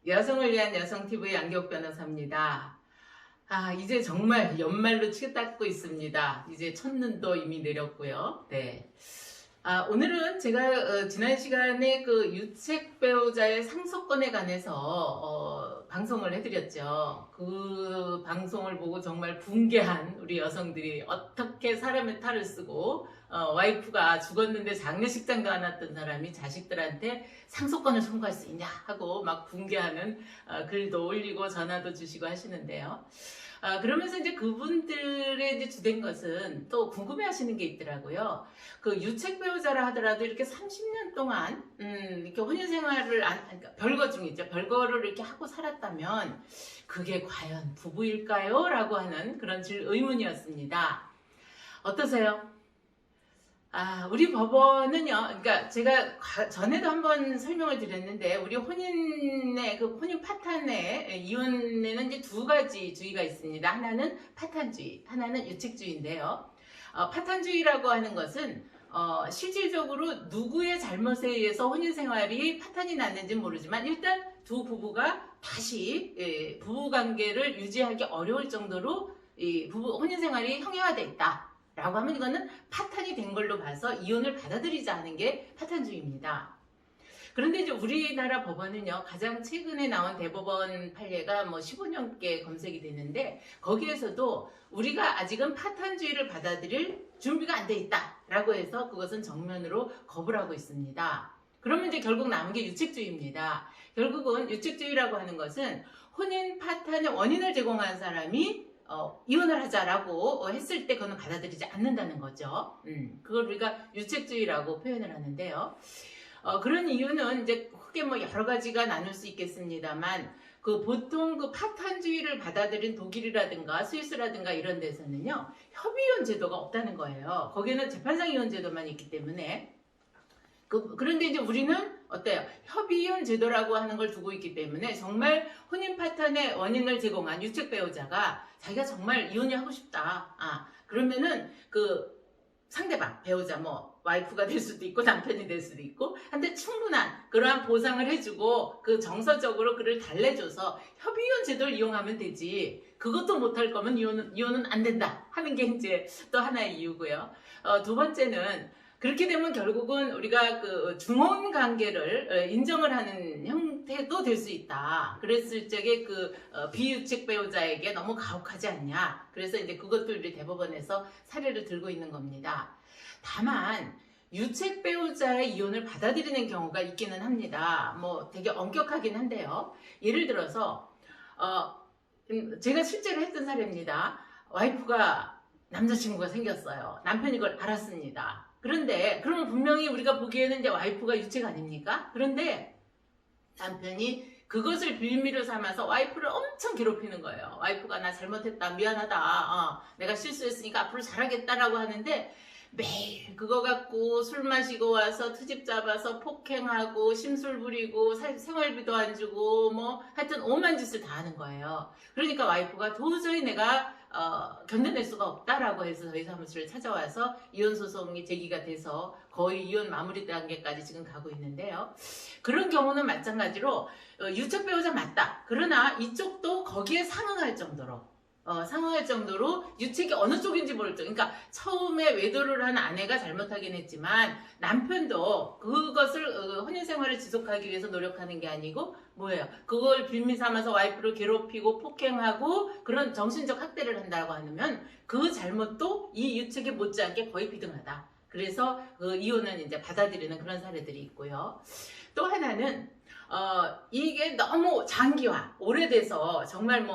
여성을 위한 여성TV 양기옥 변호사입니다. 이제 정말 연말로 치닫고 있습니다. 이제 첫눈도 이미 내렸고요. 네. 오늘은 제가 지난 시간에 그 유책 배우자의 상속권에 관해서 방송을 해드렸죠. 그 방송을 보고 정말 붕괴한 우리 여성들이 어떻게 사람의 탈을 쓰고 와이프가 죽었는데 장례식장도 안 왔던 사람이 자식들한테 상속권을 청구할 수 있냐 하고 막 붕괴하는 글도 올리고 전화도 주시고 하시는데요. 그러면서 이제 그분들의 이제 주된 것은 또 궁금해 하시는 게 있더라고요. 그 유책 배우자라 하더라도 이렇게 30년 동안, 이렇게 혼인 생활을, 그러니까 별거 중이죠. 별거를 이렇게 하고 살았다면, 그게 과연 부부일까요? 라고 하는 그런 의문이었습니다. 어떠세요? 우리 법원은요, 그러니까 제가 전에도 한번 설명을 드렸는데, 우리 혼인의, 혼인 파탄의 이혼에는 이제 두 가지 주의가 있습니다. 하나는 파탄주의, 하나는 유책주의인데요. 파탄주의라고 하는 것은, 실질적으로 누구의 잘못에 의해서 혼인 생활이 파탄이 났는지는 모르지만, 일단 두 부부가 다시, 부부 관계를 유지하기 어려울 정도로, 혼인 생활이 형해화되어 있다. 라고 하면 이거는 파탄이 된 걸로 봐서 이혼을 받아들이지 않은 게 파탄주의입니다. 그런데 이제 우리나라 법원은요, 가장 최근에 나온 대법원 판례가 15년께 검색이 되는데, 거기에서도 우리가 아직은 파탄주의를 받아들일 준비가 안 돼 있다 라고 해서 그것은 정면으로 거부를 하고 있습니다. 그러면 이제 결국 남은 게 유책주의입니다. 결국은 유책주의라고 하는 것은 혼인 파탄의 원인을 제공한 사람이 이혼을 하자라고 했을 때 그거는 받아들이지 않는다는 거죠. 그걸 우리가 유책주의라고 표현을 하는데요. 그런 이유는 이제 크게 여러 가지가 나눌 수 있겠습니다만, 보통 파탄주의를 받아들인 독일이라든가 스위스라든가 이런 데서는요, 협의이혼 제도가 없다는 거예요. 거기는 재판상 이혼 제도만 있기 때문에. 그런데 이제 우리는 어때요? 협의이혼 제도라고 하는 걸 두고 있기 때문에 정말 혼인 파탄의 원인을 제공한 유책 배우자가 자기가 정말 이혼이 하고 싶다. 그러면은 상대방, 배우자, 와이프가 될 수도 있고 남편이 될 수도 있고 한데 충분한 그러한 보상을 해주고 정서적으로 그를 달래줘서 협의이혼 제도를 이용하면 되지. 그것도 못할 거면 이혼은 안 된다 하는 게 이제 또 하나의 이유고요. 두 번째는 그렇게 되면 결국은 우리가 중혼 관계를 인정을 하는 형태도 될 수 있다. 그랬을 적에 비유책 배우자에게 너무 가혹하지 않냐. 그래서 이제 그것도 우리 대법원에서 사례를 들고 있는 겁니다. 다만 유책 배우자의 이혼을 받아들이는 경우가 있기는 합니다. 되게 엄격하긴 한데요. 예를 들어서 제가 실제로 했던 사례입니다. 와이프가 남자친구가 생겼어요. 남편이 그걸 알았습니다. 그러면 분명히 우리가 보기에는 이제 와이프가 유책 아닙니까? 그런데 남편이 그것을 빌미로 삼아서 와이프를 엄청 괴롭히는 거예요. 와이프가 나 잘못했다, 미안하다, 내가 실수했으니까 앞으로 잘하겠다라고 하는데 매일 그거 갖고 술 마시고 와서 트집 잡아서 폭행하고 심술 부리고 생활비도 안 주고 하여튼 오만 짓을 다 하는 거예요. 그러니까 와이프가 도저히 내가 견뎌낼 수가 없다라고 해서 저희 사무실을 찾아와서 이혼 소송이 제기가 돼서 거의 이혼 마무리 단계까지 지금 가고 있는데요. 그런 경우는 마찬가지로 유책 배우자 맞다. 그러나 이쪽도 거기에 상응할 정도로 유책이 어느 쪽인지 모를 정. 그러니까 처음에 외도를 한 아내가 잘못하긴 했지만 남편도 그것을 혼인 생활을 지속하기 위해서 노력하는 게 아니고 그걸 빌미 삼아서 와이프를 괴롭히고 폭행하고 그런 정신적 학대를 한다고 하면 그 잘못도 이 유책에 못지않게 거의 비등하다. 그래서 이혼은 이제 받아들이는 그런 사례들이 있고요. 또 하나는 이게 너무 장기화, 오래돼서 정말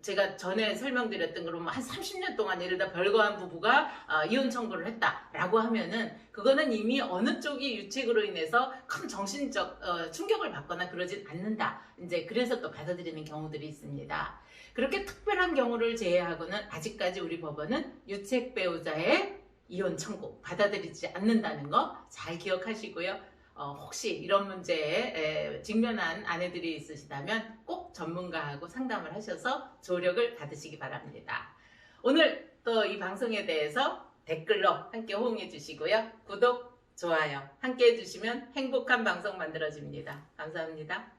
제가 전에 설명드렸던 거로 한 30년 동안 예를 들어 별거한 부부가 이혼 청구를 했다라고 하면은 그거는 이미 어느 쪽이 유책으로 인해서 큰 정신적 충격을 받거나 그러진 않는다. 이제 그래서 또 받아들이는 경우들이 있습니다. 그렇게 특별한 경우를 제외하고는 아직까지 우리 법원은 유책 배우자의 이혼 청구 받아들이지 않는다는 거 잘 기억하시고요. 혹시 이런 문제에 직면한 아내들이 있으시다면 꼭 전문가하고 상담을 하셔서 조력을 받으시기 바랍니다. 오늘 또 이 방송에 대해서 댓글로 함께 호응해 주시고요. 구독, 좋아요 함께 해주시면 행복한 방송 만들어집니다. 감사합니다.